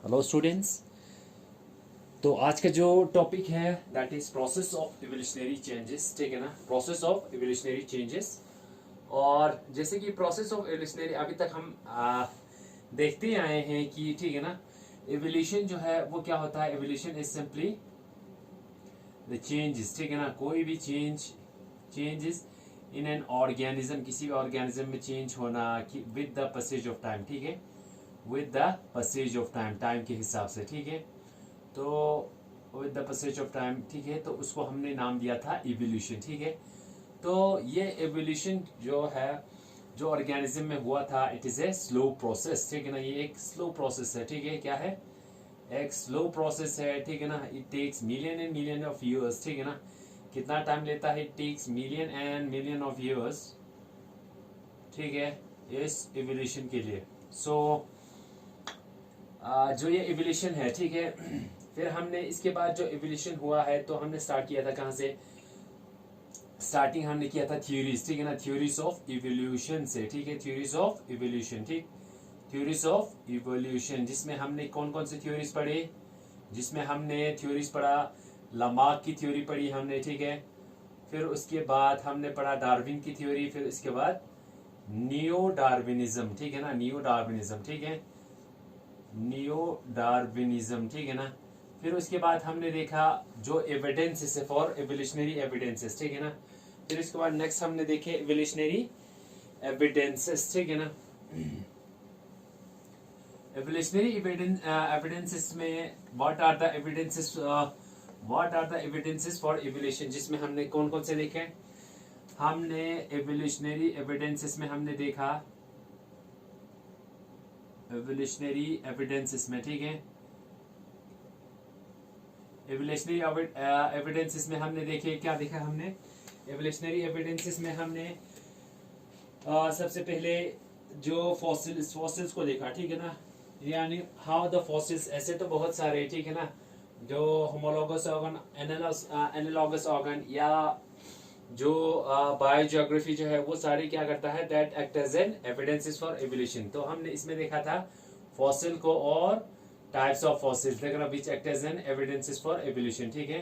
Hello students. तो आज का जो टॉपिक है that is process of evolutionary changes. ठीक है ना, प्रोसेस ऑफ इवोल्यूशनरी चेंजेस। और जैसे कि प्रोसेस ऑफ इवोल्यूशनरी अभी तक हम देखते आए हैं कि ठीक है ना, इवोल्यूशन जो है वो क्या होता है। Evolution is simply the changes. ठीक है ना, कोई भी चेंजेस इन एन ऑर्गेनिज्म, किसी भी ऑर्गेनिज्म में चेंज होना with the passage of time. ठीक है, with the passage of time, time के हिसाब से। ठीक है, तो with the passage of time, ठीक है, तो उसको हमने नाम दिया था इवोल्यूशन। ठीक है, तो ये इवोल्यूशन जो है, जो ऑर्गेनिज्म में हुआ था, it is a slow process. ठीक है ना, ये एक स्लो प्रोसेस है। ठीक है, क्या है, एक स्लो प्रोसेस है। ठीक है ना, it takes million and million of years. ठीक है ना, कितना टाइम लेता है, it takes million and million of years. ठीक है, इस इवोल्यूशन के लिए। सो जो ये इवोल्यूशन है, ठीक है, फिर हमने इसके बाद जो इवोल्यूशन हुआ है तो हमने स्टार्ट किया था कहाँ से, स्टार्टिंग हमने किया था थ्योरीज। ठीक है ना, थ्योरीज ऑफ इवोल्यूशन से। ठीक है, थ्योरीज ऑफ इवोल्यूशन। ठीक, थ्योरीज ऑफ इवोल्यूशन, जिसमें हमने कौन कौन से थ्योरीज पढ़े, जिसमें हमने थ्योरीज पढ़ा, लामार्क की थ्योरी पढ़ी हमने। ठीक है, फिर उसके बाद हमने पढ़ा डार्विन की थ्योरी, फिर उसके बाद नियो डार्विनिज्म। ठीक है ना, नियो डार्विनिज्म। ठीक है, नियो डार्विनिज्म। ठीक है ना, फिर उसके बाद हमने देखा जो एविडेंसेस है फॉर एवोल्यूशनरी एविडेंसेस। ठीक है ना, फिर उसके बाद नेक्स्ट हमने देखे एवोल्यूशनरी एविडेंसेस। ठीक है ना, एवोल्यूशनरी एविडेंसेस में what are the evidences, what are the evidences for evolution, जिसमें हमने कौन कौन से देखे। हमने एवोल्यूशनरी एविडेंसेस में हमने देखा एवोल्यूशनरी एविडेंसेस में, ठीक है, एवोल्यूशनरी एविडेंसेस में हमने देखे, क्या देखा हमने एवोल्यूशनरी एविडेंसेस में हमने सबसे पहले जो फॉसिल्स को देखा। ठीक है ना, यानी हाउ द फॉसिल्स, ऐसे तो बहुत सारे, ठीक है ना, जो होमोलॉगस ऑर्गन, एनालॉगस ऑर्गन, या जो बायोजियोग्राफी जो है वो सारे क्या करता है, that act as an evidences for evolution. तो हमने इसमें देखा था फॉसिल को और types of fossils, which act as an evidences for evolution. ठीक है,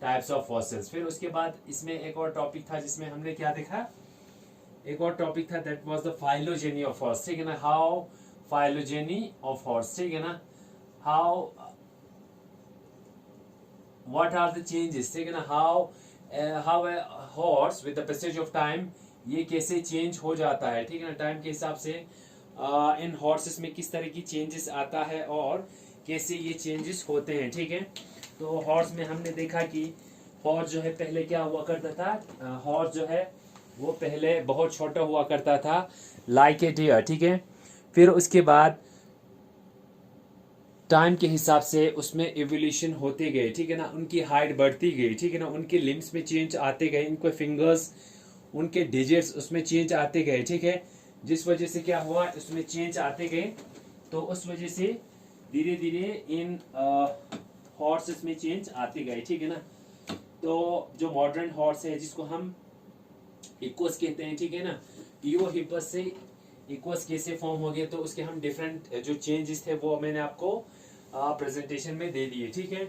टाइप्स ऑफ फॉसिल्स। फिर उसके बाद इसमें एक और टॉपिक था जिसमें हमने क्या देखा, एक और टॉपिक था that was the phylogeny of horse. ठीक है ना, हाउ फाइलोजेनी ऑफ हॉर्स। ठीक है ना, how what are the changes. ठीक है ना, how horse with the passage of time, ये कैसे चेंज हो जाता है। ठीक है ना, टाइम के हिसाब से इन हॉर्सेस में किस तरह की चेंजेस आता है और कैसे ये चेंजेस होते हैं। ठीक है, तो हॉर्स में हमने देखा कि हॉर्स जो है पहले क्या हुआ करता था, हॉर्स जो है वो पहले बहुत छोटा हुआ करता था, लाइक ए डियर। ठीक है, फिर उसके बाद टाइम के हिसाब से उसमें एवोल्यूशन होते गए। ठीक है ना, उनकी हाइट बढ़ती गई। ठीक है ना, उनके लिम्स में चेंज आते गए, उनके फिंगर्स, उनके डिजिट्स उसमें चेंज आते गए। ठीक है, जिस वजह से क्या हुआ, उसमें चेंज आते गए, तो उस वजह से धीरे धीरे इन हॉर्सेस में चेंज आते गए। ठीक है ना, तो जो मॉडर्न हॉर्स है जिसको हम इक्वस कहते हैं, ठीक है ना, ईओ हिपस से इक्वस कैसे फॉर्म हो गए, तो उसके हम डिफरेंट जो चेंजेस थे वो मैंने आपको प्रेजेंटेशन में दे दिए। ठीक है,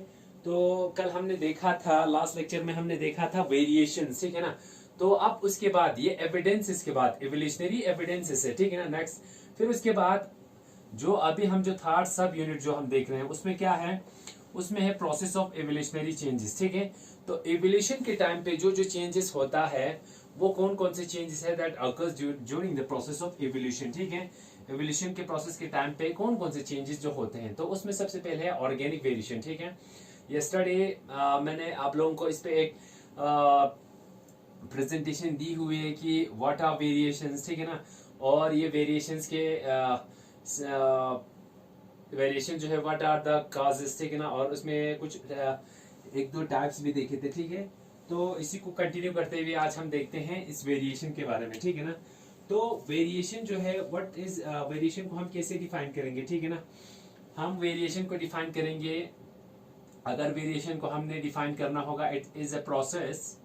तो कल हमने देखा था, लास्ट लेक्चर में हमने देखा था वेरिएशंस। ठीक है ना, तो अब उसके बाद ये एविडेंसेस के बाद एवोल्यूशनरी एविडेंसेस है। ठीक है ना, नेक्स्ट फिर उसके बाद जो अभी हम जो थर्ड सब यूनिट जो हम देख रहे हैं उसमें क्या है, उसमें है प्रोसेस ऑफ एवोल्यूशनरी चेंजेस। ठीक है, तो एवोल्यूशन के टाइम पे जो जो चेंजेस होता है वो कौन कौन से चेंजेस है that occurs during the process of evolution. ठीक है, एवोल्यूशन के प्रोसेस के टाइम पे कौन कौन से चेंजेस जो होते हैं, तो उसमें सबसे पहले है ऑर्गेनिक वेरिएशन। ठीक है, यस्टरडे मैंने आप लोगों को इस पे एक प्रेजेंटेशन दी हुई है कि व्हाट आर वेरिएशंस। ठीक है ना, और ये वेरिएशंस के वेरिएशन जो है व्हाट आर द कॉजेस। ठीक है ना, और उसमें कुछ एक दो टाइप्स भी देखे थे। ठीक है, तो इसी को कंटिन्यू करते हुए आज हम देखते हैं इस वेरिएशन के बारे में। ठीक है ना, तो वेरिएशन जो है, व्हाट इज वेरिएशन को हम कैसे डिफाइन करेंगे। ठीक है ना, हम वेरिएशन को डिफाइन करेंगे, अगर वेरिएशन को हमने डिफाइन करना होगा, it is a process,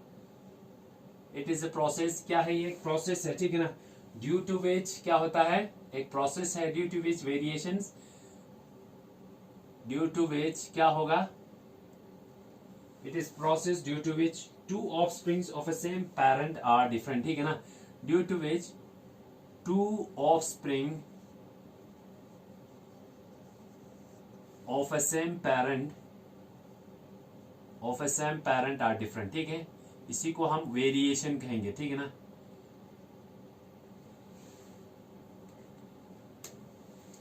it is a process. क्या है ये, प्रोसेस है। ठीक है ना, ड्यू टू विच क्या होता है, एक प्रोसेस है due to which variations due to which क्या होगा, it is process due to which two offsprings of a same parent are different, ठीक है ना, due to which two offspring of a same parent are different, ठीक है, इसी को हम वेरिएशन कहेंगे, ठीक है ना।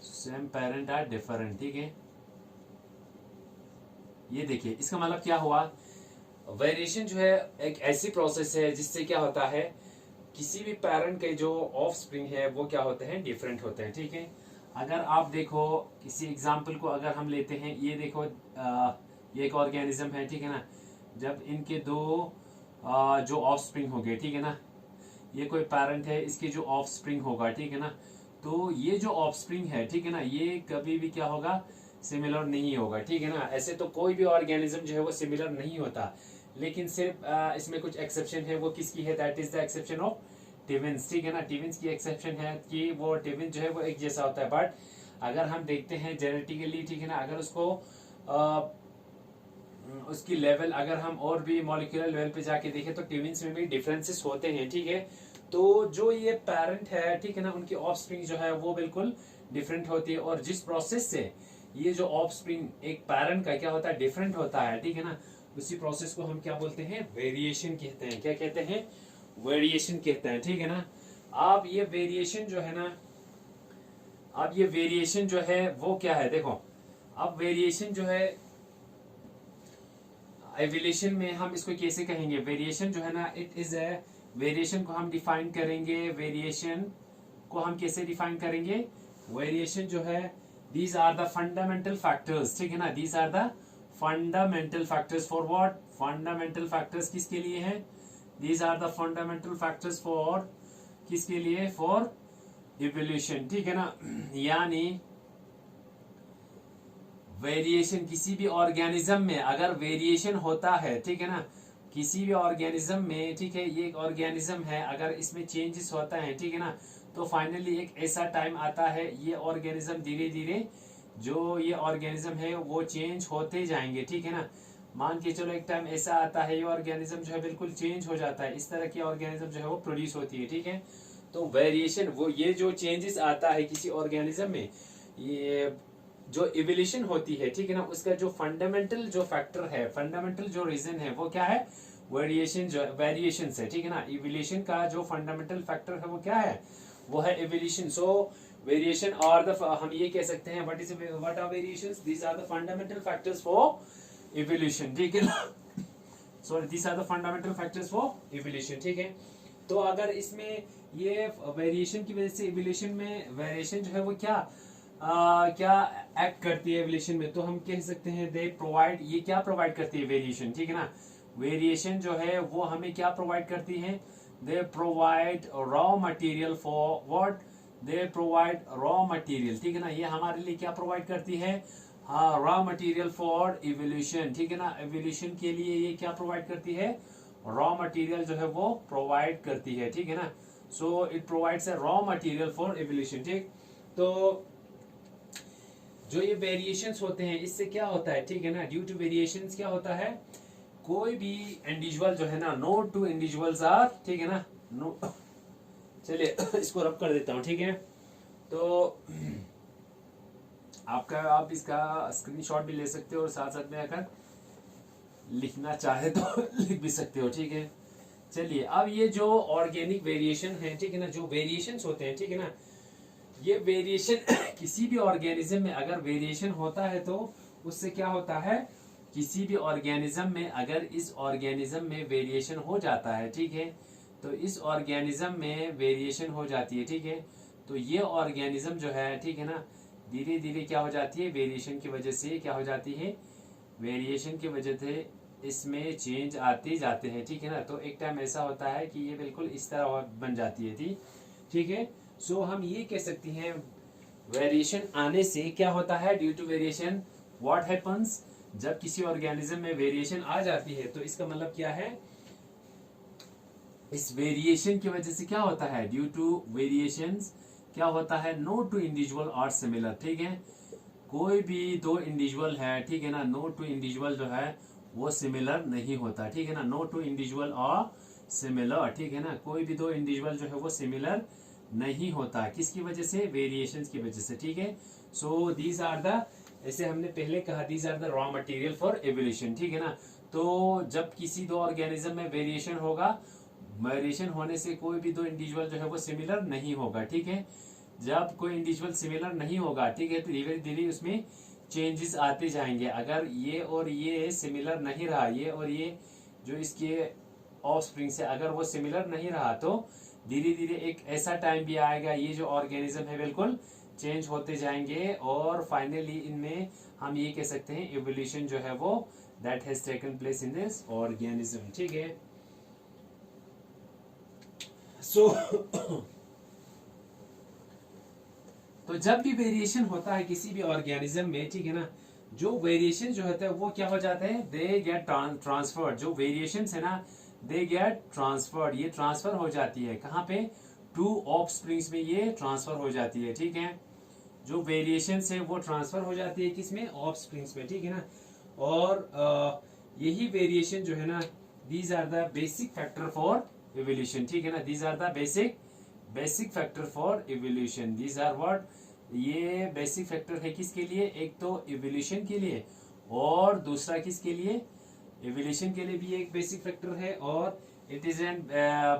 सेम पेरेंट आर डिफरेंट, ठीक है। ये देखिए इसका मतलब क्या हुआ, वेरिएशन जो है एक ऐसी प्रोसेस है जिससे क्या होता है, किसी भी पेरेंट के जो ऑफ स्प्रिंग है वो क्या होते हैं, डिफरेंट होते हैं, ठीक है। अगर आप देखो किसी एग्जाम्पल को अगर हम लेते हैं, ये देखो ये एक ऑर्गेनिज्म है, ठीक है ना, जब इनके दो जो ऑफ स्प्रिंग हो गए, ठीक है ना, ये कोई पेरेंट है, इसके जो ऑफ स्प्रिंग होगा, ठीक है ना, तो ये जो ऑफ स्प्रिंग है, ठीक है ना, ये कभी भी क्या होगा, सिमिलर नहीं होगा, ठीक है ना। ऐसे तो कोई भी ऑर्गेनिज्म जो है वो सिमिलर नहीं होता, लेकिन सिर्फ इसमें कुछ एक्सेप्शन है, वो किसकी है, that is the exception of twins, ठीक है ना। ट्विन्स की एक्सेप्शन है कि वो ट्विन जो है वो एक जैसा होता है, बट अगर हम देखते हैं जेनेटिकली, ठीक है ना, अगर उसको उसकी लेवल अगर हम और भी मॉलिक्यूलर लेवल पे जाके देखें तो ट्विन्स में भी डिफरेंसेस होते हैं, ठीक है। तो जो ये पेरेंट है, ठीक है ना, उनकी ऑफस्प्रिंग जो है वो बिल्कुल डिफरेंट होती है, और जिस प्रोसेस से ये जो ऑफस्प्रिंग एक पेरेंट का क्या होता है, डिफरेंट होता है, ठीक है ना, उसी प्रोसेस को हम क्या बोलते हैं, वेरिएशन कहते हैं। क्या कहते हैं, वेरिएशन कहते हैं, ठीक है ना। अब ये वेरिएशन जो है ना, अब ये वेरिएशन जो है वो क्या है, देखो अब वेरिएशन जो है, एवोल्यूशन में हम इसको कैसे कहेंगे, वेरिएशन जो है ना, इट इज ए, वेरिएशन को हम डिफाइन करेंगे, वेरिएशन को हम कैसे डिफाइन करेंगे, वेरिएशन जो है, these are the fundamental factors, ठीक है ना, these are the fundamental factors for what, fundamental factors किसके लिए है, these are the fundamental factors for किसके लिए, फॉर इवोल्यूशन, ठीक है ना। यानी वेरिएशन किसी भी ऑर्गेनिज्म में अगर वेरिएशन होता है, ठीक है ना, किसी भी ऑर्गेनिज्म में, ठीक है, ये एक ऑर्गेनिज्म है, अगर इसमें चेंजेस होता है, ठीक है ना, तो फाइनली एक ऐसा टाइम आता है, ये ऑर्गेनिज्म धीरे धीरे जो ये ऑर्गेनिज्म है वो चेंज होते जाएंगे, ठीक है ना। मान के चलो एक टाइम ऐसा आता है, ये ऑर्गेनिज्म जो है बिल्कुल चेंज हो जाता है, इस तरह की ऑर्गेनिज्म जो है वो प्रोड्यूस होती है, ठीक है। तो वेरिएशन वो ये जो चेंजेस आता है किसी ऑर्गेनिज्म में, ये जो इवोल्यूशन होती है, ठीक है ना, उसका जो फंडामेंटल जो फैक्टर है, फंडामेंटल जो रीजन है वो क्या है, वेरिएशन, जो वेरिएशन है, ठीक है ना। इवोल्यूशन का जो फंडामेंटल फैक्टर है वो क्या है, वो है इवोल्यूशन। सो वेरिएशन और द, हम ये कह सकते हैं, what are variations, these are the fundamental factors for evolution, ठीक है ना। Sorry, these are the fundamental factors for evolution, ठीक है। तो अगर इसमें ये वेरिएशन की वजह से इवोल्यूशन में वेरिएशन जो है वो क्या एक्ट करती है एवोल्यूशन में, तो हम कह सकते हैं दे प्रोवाइड, ये क्या प्रोवाइड करती है, वेरिएशन, ठीक है ना। वेरिएशन जो है वो हमें क्या प्रोवाइड करती है, they provide raw material for what, they provide raw material, ठीक है ना, ये हमारे लिए क्या प्रोवाइड करती है, हाँ, रॉ मटेरियल फॉर इवोल्यूशन, ठीक है ना। एवोल्यूशन के लिए ये क्या प्रोवाइड करती है, रॉ मटेरियल जो है वो प्रोवाइड करती है, ठीक है ना। So it provides a raw material for evolution, ठीक। तो जो ये वेरिएशंस होते हैं इससे क्या होता है, ठीक है ना, ड्यू टू वेरिएशंस क्या होता है, कोई भी इंडिविजुअल जो है ना, नो टू इंडिविजुअल्स आर, ठीक है ना, नो, चलिए इसको रब कर देता हूं, ठीक है। तो आप इसका स्क्रीनशॉट भी ले सकते हो, और साथ साथ में अगर लिखना चाहे तो लिख भी सकते हो, ठीक है। चलिए अब ये जो ऑर्गेनिक वेरिएशन है, ठीक है ना, जो वेरिएशंस होते हैं, ठीक है ना, ये वेरिएशन किसी भी ऑर्गेनिज्म में अगर वेरिएशन होता है तो उससे क्या होता है, किसी भी ऑर्गेनिज्म में अगर इस ऑर्गेनिज्म में वेरिएशन हो जाता है, ठीक है, तो इस ऑर्गेनिज्म में वेरिएशन हो जाती है, ठीक है, तो ये ऑर्गेनिज्म जो है, ठीक है ना, धीरे धीरे क्या हो जाती है, वेरिएशन की वजह से क्या हो जाती है, वेरिएशन की वजह से इसमें चेंज आते जाते हैं, ठीक है ना। तो एक टाइम ऐसा होता है कि ये बिल्कुल इस तरह बन जाती है, ठीक है। सो हम ये कह सकते हैं वेरिएशन आने से क्या होता है, due to variation what happens, जब किसी ऑर्गेनिज्म में वेरिएशन आ जाती है तो इसका मतलब क्या है, इस वेरिएशन की वजह से क्या होता है, ड्यू टू वेरिएशंस क्या होता है, no two individual are similar, ठीक है, कोई भी दो इंडिविजुअल है, ठीक है ना, नो टू इंडिविजुअल जो है वो सिमिलर नहीं होता, ठीक है ना, नो टू इंडिविजुअल और सिमिलर, ठीक है ना, कोई भी दो इंडिविजुअल जो है वो सिमिलर नहीं होता, किसकी वजह से, वेरिएशंस की वजह से, ठीक है। सो दीज आर द, ऐसे हमने पहले कहा, these are the raw material for evolution, ठीक है ना। तो जब किसी दो ऑर्गेनिज्म में वेरिएशन होगा, वेरिएशन होने से कोई भी दो इंडिविजुअल जो है वो सिमिलर नहीं होगा, ठीक है। जब कोई इंडिविजुअल सिमिलर नहीं होगा, ठीक है, तो धीरे धीरे उसमें चेंजेस आते जाएंगे। अगर ये और ये सिमिलर नहीं रहा, ये और ये जो इसके ऑफस्प्रिंग से अगर वो सिमिलर नहीं रहा, तो धीरे धीरे एक ऐसा टाइम भी आएगा, ये जो ऑर्गेनिज्म है बिल्कुल चेंज होते जाएंगे, और फाइनली इनमें हम ये कह सकते हैं इवोल्यूशन जो है वो that has taken place in this organism, ठीक है। सो तो जब भी वेरिएशन होता है किसी भी ऑर्गेनिज्म में, ठीक है ना, जो वेरिएशन जो होता है वो क्या हो जाता है, दे गेट ट्रांसफर्ड, जो वेरिएशन है ना दे गेट ट्रांसफर्ड, ये ट्रांसफर हो जाती है कहाँ पे, टू ऑफस्प्रिंग्स में ये ट्रांसफर हो जाती है, ठीक है। जो वेरिएशन है वो ट्रांसफर हो जाती है किसमें, ऑफस्प्रिंग्स में, ठीक है ना। और यही वेरिएशन जो है ना, these are the basic factor for evolution, ठीक है ना, these are the basic factor for evolution, these are what, ये बेसिक फैक्टर है किसके लिए, एक तो एवोल्यूशन के लिए, और दूसरा किसके लिए, एवोल्यूशन के लिए भी एक बेसिक फैक्टर है, और it is an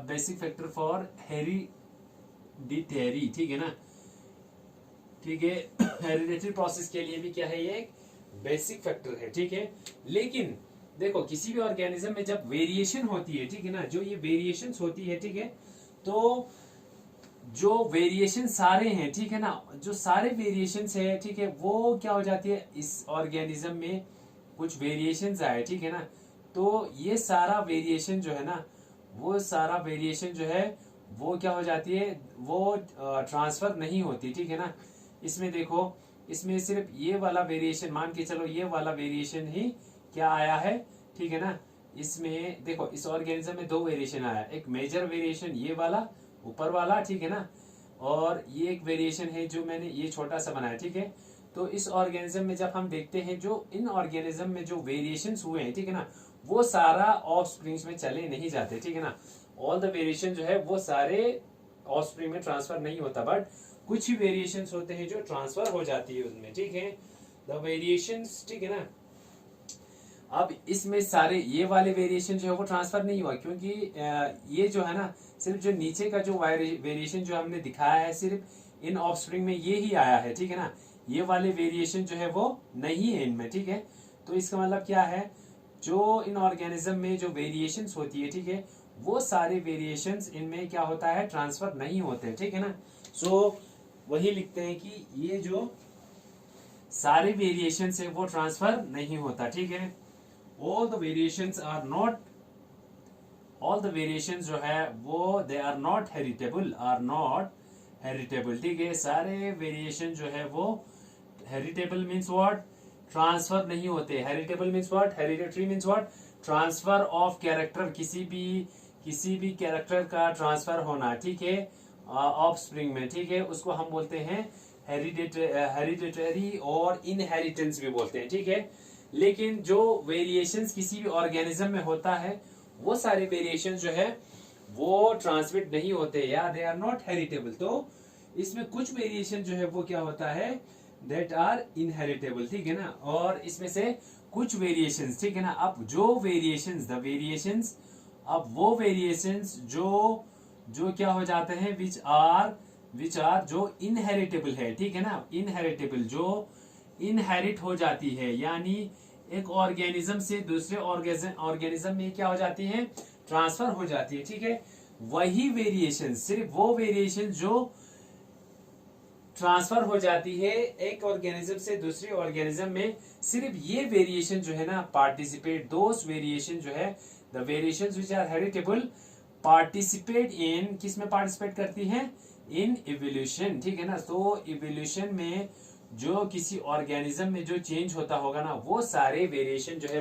basic factor for hereditary, ठीक है ना, ठीक है। हेरिडिटरी प्रोसेस के लिए भी क्या है, ये एक बेसिक फैक्टर है, ठीक है। लेकिन देखो किसी भी ऑर्गेनिज्म में जब वेरिएशन होती है, ठीक है ना, जो ये वेरिएशन होती है, ठीक है, तो जो वेरिएशन सारे हैं, ठीक है ना, जो सारे वेरिएशन है, ठीक है, वो क्या हो जाती है, इस ऑर्गेनिज्म में कुछ वेरिएशन आए, ठीक है ना, तो ये सारा वेरिएशन जो है ना, वो सारा वेरिएशन जो है वो क्या हो जाती है, वो ट्रांसफर नहीं होती, ठीक है ना। इसमें देखो, इसमें सिर्फ ये वाला वेरिएशन, मान के चलो ये वाला वेरिएशन ही क्या आया है, ठीक है ना। इसमें देखो इस ऑर्गेनिज्म में दो वेरिएशन आया, एक मेजर वेरिएशन ये वाला ऊपर वाला, ठीक है ना, और ये एक वेरिएशन है जो मैंने ये छोटा सा बनाया, ठीक है। तो इस ऑर्गेनिज्म में जब हम देखते हैं, जो इन ऑर्गेनिज्म में जो वेरिएशंस हुए हैं, ठीक है ना, वो सारा ऑफस्प्रिंग्स में चले नहीं जाते, ठीक है ना, ऑल द वेरिएशन जो है वो सारे ऑफस्प्रिंग में ट्रांसफर नहीं होता, बट कुछ ही वेरिएशंस होते हैं जो ट्रांसफर हो जाती है उनमें, ठीक है, द वेरिएशंस, ठीक है ना। अब इसमें सारे ये वाले वेरिएशन जो है वो ट्रांसफर नहीं हुआ, क्योंकि ये जो है ना, सिर्फ जो नीचे का जो वेरिएशन जो हमने दिखाया है, सिर्फ इन ऑफस्प्रिंग में ये ही आया है, ठीक है ना, ये वाले वेरिएशन जो है वो नहीं है इनमें, ठीक है। तो इसका मतलब क्या है, जो इन ऑर्गेनिज्म में जो वेरिएशंस होती है, ठीक है, वो सारे वेरिएशंस इनमें क्या होता है, ट्रांसफर नहीं होते, ठीक है ना। सो वही लिखते हैं कि ये जो सारे वेरिएशंस है वो ट्रांसफर नहीं होता, ठीक है। all the variations are not, all the variations जो है वो they are not heritable, are not heritable, ठीक है। सारे वेरिएशन जो है वो हेरिटेबल मीन्स व्हाट, ट्रांसफर नहीं होते, heritable means what, hereditary means what, transfer of character, किसी भी कैरेक्टर का ट्रांसफर होना, ठीक है, ऑफ स्प्रिंग में, ठीक है, उसको हम बोलते हैं हेरिडेटरी और इनहेरिटेंस भी बोलते हैं, ठीक है। लेकिन जो वेरिएशंस किसी भी ऑर्गेनिज्म में होता है, वो सारे वेरिएशंस जो है वो ट्रांसमिट नहीं होते, या दे आर नॉट हेरिटेबल। तो इसमें कुछ वेरिएशन जो है वो क्या होता है, दैट आर इनहेरिटेबल, ठीक है ना, और इसमें से कुछ वेरिएशंस, ठीक है ना। अब जो वेरिएशंस, द वेरिएशंस, अब वो वेरिएशंस जो क्या हो जाते हैं, विच आर जो इनहेरिटेबल है, ठीक है ना, इनहेरिटेबल जो इनहेरिट हो जाती है, यानी एक ऑर्गेनिज्म से दूसरे ऑर्गेनिज्म में क्या हो जाती है, ट्रांसफर हो जाती है, ठीक है। वही वेरिएशन, सिर्फ वो वेरिएशन जो ट्रांसफर हो जाती है एक ऑर्गेनिज्म से दूसरे ऑर्गेनिज्म में, सिर्फ ये वेरिएशन जो है ना पार्टिसिपेट, दोस वेरिएशन जो है, the variations which are heritable participate in, किस में पार्टिसिपेट करती हैं, इन इवोल्यूशन, ठीक है ना। तो इवोल्यूशन में जो किसी ऑर्गेनिज्म में जो चेंज होता होगा ना, वो सारे वेरिएशन जो है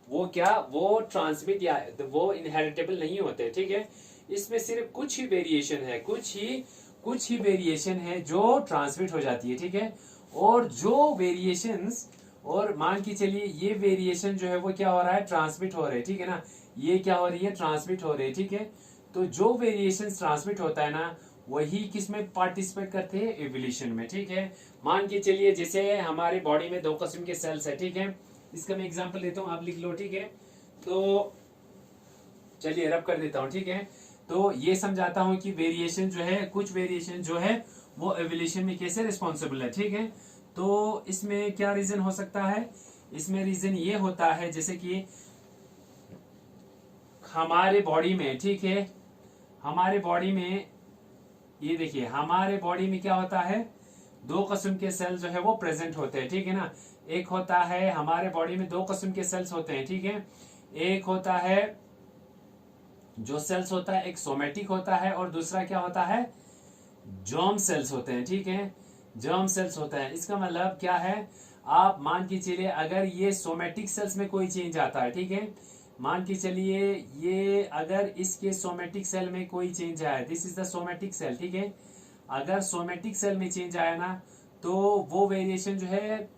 वो क्या, वो ट्रांसमिट या वो इनहेरिटेबल नहीं होते, ठीक है। इसमें सिर्फ कुछ ही वेरिएशन है, कुछ ही वेरिएशन है जो ट्रांसमिट हो जाती है, ठीक है, और जो वेरिएशंस, और मान के चलिए ये वेरिएशन जो है वो क्या हो रहा है, ट्रांसमिट हो रहे हैं, ठीक है ना, ये क्या हो रही है, ट्रांसमिट हो रही है, ठीक है। तो जो वेरिएशन ट्रांसमिट होता है ना, वही किस में पार्टिसिपेट करते हैं, एवोल्यूशन में, ठीक है। मान के चलिए जैसे हमारे बॉडी में 2 किस्म के सेल्स है, ठीक है, इसका मैं एग्जांपल लेता हूं, आप लिख लो, ठीक है। तो चलिए रब कर देता हूं, ठीक है। तो ये समझाता हूं कि वेरिएशन जो है, कुछ वेरिएशन जो है वो एवोल्यूशन में कैसे रिस्पॉन्सिबल है, ठीक है। तो इसमें क्या रीजन हो सकता है, इसमें रीजन ये होता है जैसे कि हमारे बॉडी में, ठीक है, हमारे बॉडी में ये देखिए, हमारे बॉडी में क्या होता है, 2 किस्म के सेल जो है वो प्रेजेंट होते हैं, ठीक है ना। एक होता है, हमारे बॉडी में 2 किस्म के सेल्स होते हैं, ठीक है। एक होता है, जो सेल्स होता है, एक सोमेटिक होता है और दूसरा क्या होता है, जर्म सेल्स होते हैं, ठीक है, जर्म सेल्स होता है। इसका मतलब क्या है, आप मान के चलिए अगर ये सोमेटिक सेल्स में कोई चेंज आता है, ठीक है, मान के चलिए ये अगर इसके सोमेटिक सेल में कोई चेंज आया, this is the somatic cell, ठीक है, अगर सोमेटिक सेल में चेंज आया ना, तो वो वेरिएशन जो है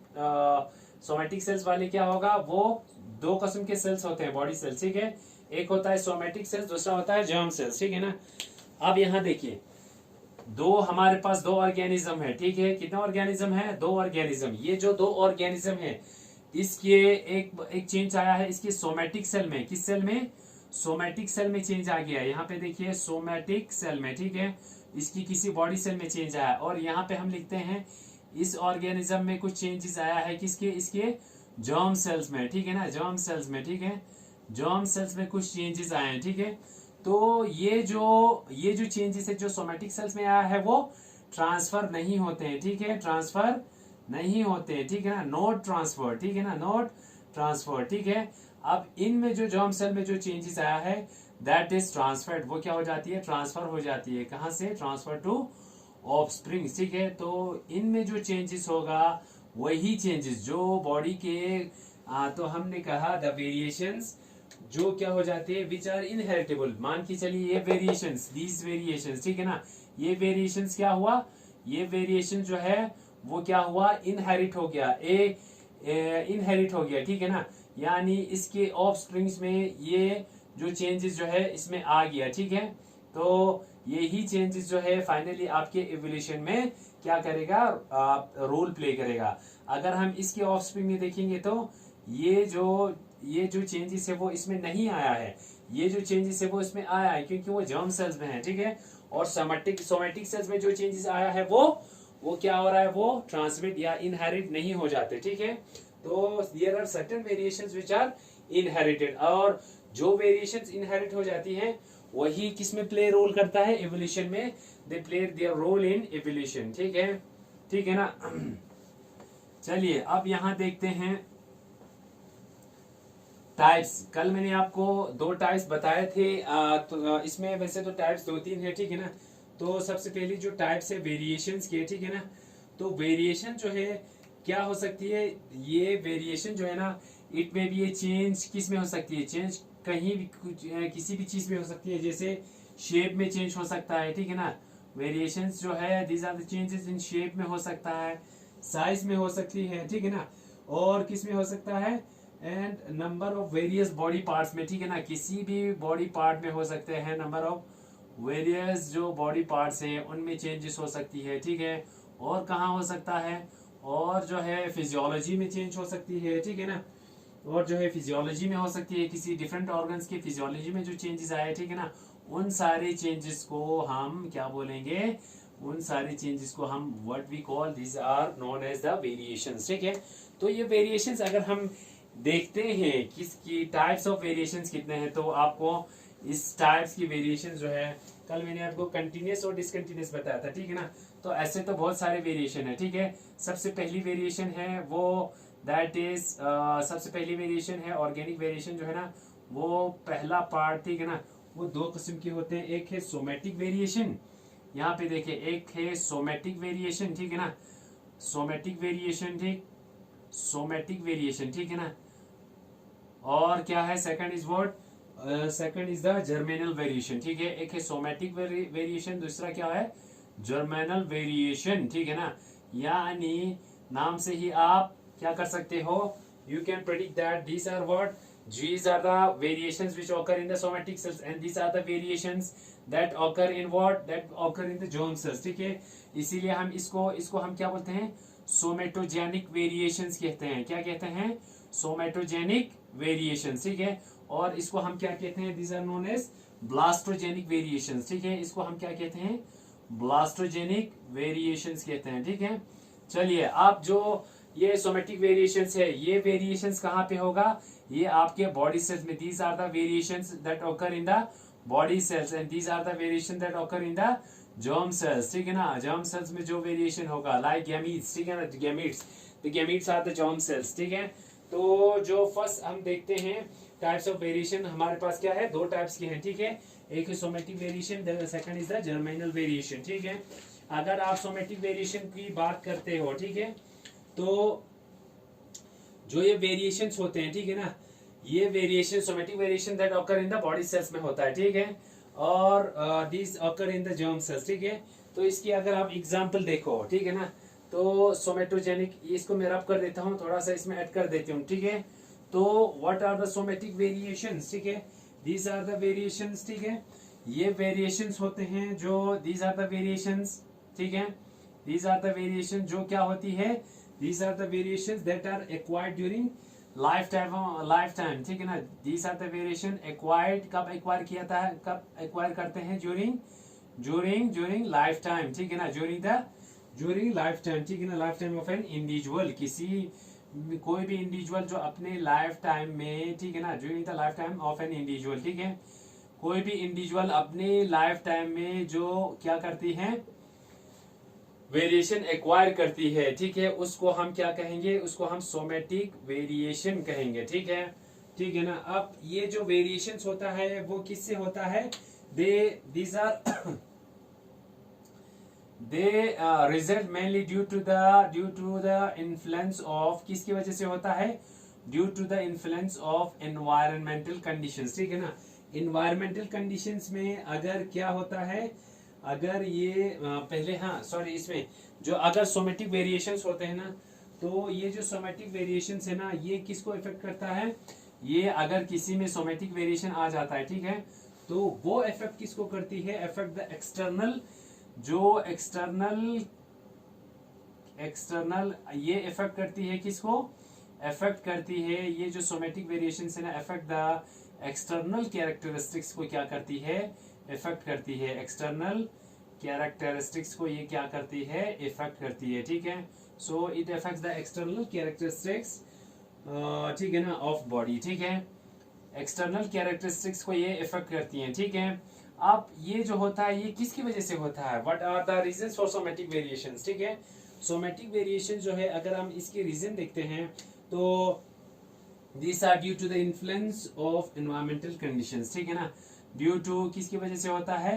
सोमेटिक सेल्स वाले क्या होगा, वो 2 किस्म के सेल्स होते हैं, बॉडी सेल्स, ठीक है। एक होता है सोमेटिक सेल्स, दूसरा होता है जर्म सेल्स, ठीक है ना। अब यहाँ देखिए, हमारे पास 2 ऑर्गेनिज्म है, ठीक है, कितने ऑर्गेनिज्म है, 2 ऑर्गेनिज्म। ये जो 2 ऑर्गेनिज्म है, इसके एक चेंज आया है इसके सोमेटिक सेल में, किस सेल में, सोमेटिक सेल में चेंज आ गया है। यहाँ पे देखिए सोमेटिक सेल में, ठीक है, इसकी किसी बॉडी सेल में चेंज आया, और यहाँ पे हम लिखते हैं इस ऑर्गेनिज्म में कुछ चेंजेस आया है, किसके, इसके जर्म सेल्स में, ठीक है ना, जर्म सेल्स में, ठीक है, जर्म सेल्स में कुछ चेंजेस आए हैं, ठीक है। तो ये जो चेंजेस है जो सोमेटिक सेल्स में आया है वो ट्रांसफर नहीं होते हैं, ठीक है, ट्रांसफर नहीं होते हैं, ठीक है ना, नॉट ट्रांसफर, ठीक है ना, नॉट ट्रांसफर, ठीक है। अब इनमें जो जर्म सेल में जो चेंजेस आया है, दैट इज ट्रांसफर्ड, वो क्या हो जाती है, ट्रांसफर हो जाती है, कहां से, ट्रांसफर टू ऑफस्प्रिंग्स, ठीक है। तो इनमें जो चेंजेस होगा वही चेंजेस जो बॉडी के तो हमने कहा द वेरिएशंस जो क्या हो जाते हैं, विच आर इनहेरिटेबल। मान के चलिए ये वेरिएशंस, दीज वेरिएशंस, ठीक है ना, ये वेरिएशंस क्या हुआ, ये वेरिएशन जो है वो क्या हुआ, इनहेरिट हो गया, इनहेरिट हो गया, ठीक है ना, यानी इसके ऑफ स्प्रिंग्स में ये जो चेंजेस जो है इसमें आ गया, ठीक है। तो यही चेंजेस जो है फाइनली आपके एवोल्यूशन में क्या करेगा, रोल प्ले करेगा। अगर हम इसके ऑफ स्प्रिंग में देखेंगे तो ये जो चेंजेस है वो इसमें नहीं आया है, ये जो चेंजेस है वो इसमें आया है क्योंकि वो जर्म सेल्स में है, ठीक है। और सोमेटिक सेल्स में जो चेंजेस आया है वो क्या हो रहा है, वो ट्रांसमिट या इनहेरिट नहीं हो जाते, ठीक है। तो there are certain variations which are inherited, और जो वेरिएशंस इनहेरिट हो जाती हैं वही किसमें प्ले रोल करता है, एवोल्यूशन में, they play their role in evolution, ठीक है, ठीक है ना। चलिए अब यहां देखते हैं टाइप्स। कल मैंने आपको 2 टाइप्स बताए थे, तो इसमें वैसे तो टाइप्स 2-3 है, ठीक है ना। तो सबसे पहली जो टाइप्स है वेरिएशंस के, ठीक है ना, तो वेरिएशन जो है क्या हो सकती है, ये वेरिएशन जो है ना, इट में भी ये चेंज किस में हो सकती है, चेंज कहीं भी किसी भी चीज में हो सकती है, जैसे शेप में चेंज हो सकता है, ठीक है ना, वेरिएशंस जो है these are the changes in shape में हो सकता है, साइज में हो सकती है, ठीक है ना, और किस में हो सकता है, and number of various body parts में, ठीक है ना, किसी भी बॉडी पार्ट में हो सकते हैं, नंबर ऑफ वेरियस जो बॉडी पार्ट्स हैं उनमें चेंजेस हो सकती है, ठीक है। और कहाँ हो सकता है, और जो है फिजियोलॉजी में चेंज हो सकती है, ठीक है ना, और जो है फिजियोलॉजी में हो सकती है, किसी डिफरेंट ऑर्गन्स की फिजियोलॉजी में जो चेंजेस आए, ठीक है ना, उन सारे चेंजेस को हम क्या बोलेंगे, उन सारे चेंजेस को हम what we call, this are known as the variations, ठीक है। तो ये वेरिएशंस अगर हम देखते हैं किसकी टाइप्स ऑफ वेरिएशंस कितने हैं, तो आपको इस टाइप्स की वेरिएशन जो है, कल मैंने आपको कंटिन्यूस और डिसकंटिन्यूस बताया था, ठीक है ना। तो ऐसे तो बहुत सारे वेरिएशन है, ठीक है। सबसे पहली वेरिएशन है वो दैट इज सबसे पहली वेरिएशन है ऑर्गेनिक वेरिएशन जो है ना, वो पहला पार्ट, ठीक है ना, वो 2 किस्म के होते हैं, एक है सोमेटिक वेरिएशन, यहाँ पे देखिए एक है सोमेटिक वेरिएशन, ठीक है ना, सोमेटिक वेरिएशन, ठीक, सोमेटिक वेरिएशन, ठीक है ना, और क्या है second is what, second is the germinal variation, ठीक है। एक है सोमेटिक वेरिएशन, दूसरा क्या है, जर्मिनल वेरिएशन, ठीक है ना। यानी नाम से ही आप क्या कर सकते हो, you can predict that these are what, these are the variations which occur in the somatic cells and these are the variations that occur in what, that occur in the germ cells, ठीक है। इसीलिए हम इसको इसको हम क्या बोलते हैं, सोमेटोजेनिक वेरिएशंस कहते हैं। क्या कहते हैं, सोमेटोजेनिक वेरिएशंस, ठीक है। और इसको हम क्या कहते हैं, these are known as blastogenic variations, ठीक है। इसको हम क्या कहते हैं, ब्लास्टोजेनिक वेरिएशंस कहते हैं, ठीक है। चलिए, आप जो ये सोमेटिक वेरिएशंस है, ये वेरिएशंस कहाँ पे होगा, ये आपके बॉडी सेल्स में। These are the variations that occur in the body cells and these are the variation that occur in the germ cells, ठीक है ना। जर्म सेल्स में जो वेरिएशन होगा, लाइक गैमीट्स, ठीक है ना, gametes, the gametes are the germ cells, ठीक है। तो जो फर्स्ट हम देखते हैं टाइप्स ऑफ वेरिएशन, हमारे पास क्या है, दो टाइप्स के हैं, ठीक है। एक है somatic variation, second is the germinal variation, ठीक है। अगर आप सोमेटिक वेरिएशन की बात करते हो, ठीक है, तो जो ये वेरिएशंस होते हैं, ठीक है ना, ये variation somatic variation that occur in the body cells में होता है, ठीक है। और this occur in the germ cells, ठीक है। तो इसकी अगर आप एग्जांपल देखो, ठीक है ना, तो सोमेटोजेनिक, इसको मैं रब कर देता हूँ, थोड़ा सा इसमें ऐड कर देती हूँ, ठीक है। तो what are the somatic variations, ठीक है, दीज आर द वेरिएशंस, ठीक है। ये वेरिएशंस होते हैं जो, दीज आर द वेरिएशंस, ठीक है। दीज आर द वेरिएशन जो क्या होती है, these are the variations that are acquired during lifetime, ठीक है ना। these are the variation acquired, कब acquire किया था, कब acquire करते हैं, during lifetime, ठीक है ना, during lifetime, ठीक है ना, lifetime of an individual, किसी कोई भी इंडिविजुअल जो अपने लाइफ टाइम में, ठीक है ना, during the lifetime of an individual, ठीक है। कोई भी इंडिविजुअल अपने लाइफ टाइम में जो क्या करती है, वेरिएशन एक्वायर करती है, ठीक है, उसको हम क्या कहेंगे, उसको हम सोमेटिक वेरिएशन कहेंगे, ठीक है, ठीक है ना। अब ये जो वेरिएशंस होता है वो किससे होता है, these are they result mainly due to the influence of, किसकी वजह से होता है, due to the influence of environmental conditions, ठीक है ना। इन्वायरमेंटल कंडीशंस में अगर क्या होता है, अगर ये पहले, हाँ सॉरी, इसमें जो अगर सोमेटिक वेरिएशंस होते हैं ना, तो ये जो सोमेटिक वेरिएशंस है ना, ये किसको इफेक्ट करता है, ये अगर किसी में सोमेटिक वेरिएशन आ जाता है, ठीक है, तो वो इफेक्ट किसको करती है, इफेक्ट द एक्सटर्नल, जो एक्सटर्नल ये इफेक्ट करती है, किसको इफेक्ट करती है, ये जो सोमेटिक वेरिएशंस है ना, इफेक्ट द एक्सटर्नल कैरेक्टरिस्टिक्स को क्या करती है, इफेक्ट करती है। एक्सटर्नल कैरेक्टरिस्टिक्स को ये क्या करती है, इफेक्ट करती है, ठीक है। So it effects the external characteristics, ठीक है ना, ऑफ बॉडी, ठीक है। एक्सटर्नल कैरेक्टरिस्टिक्स को ये इफेक्ट करती हैं, ठीक है। अब ये जो होता है, ये किसकी वजह से होता है, what are the reasons for somatic variations, ठीक है। सोमेटिक वेरिएशन जो है, अगर हम इसके रीजन देखते हैं, तो this are due to the influence of environmental conditions, ठीक है ना। ड्यू टू किसकी वजह से होता है,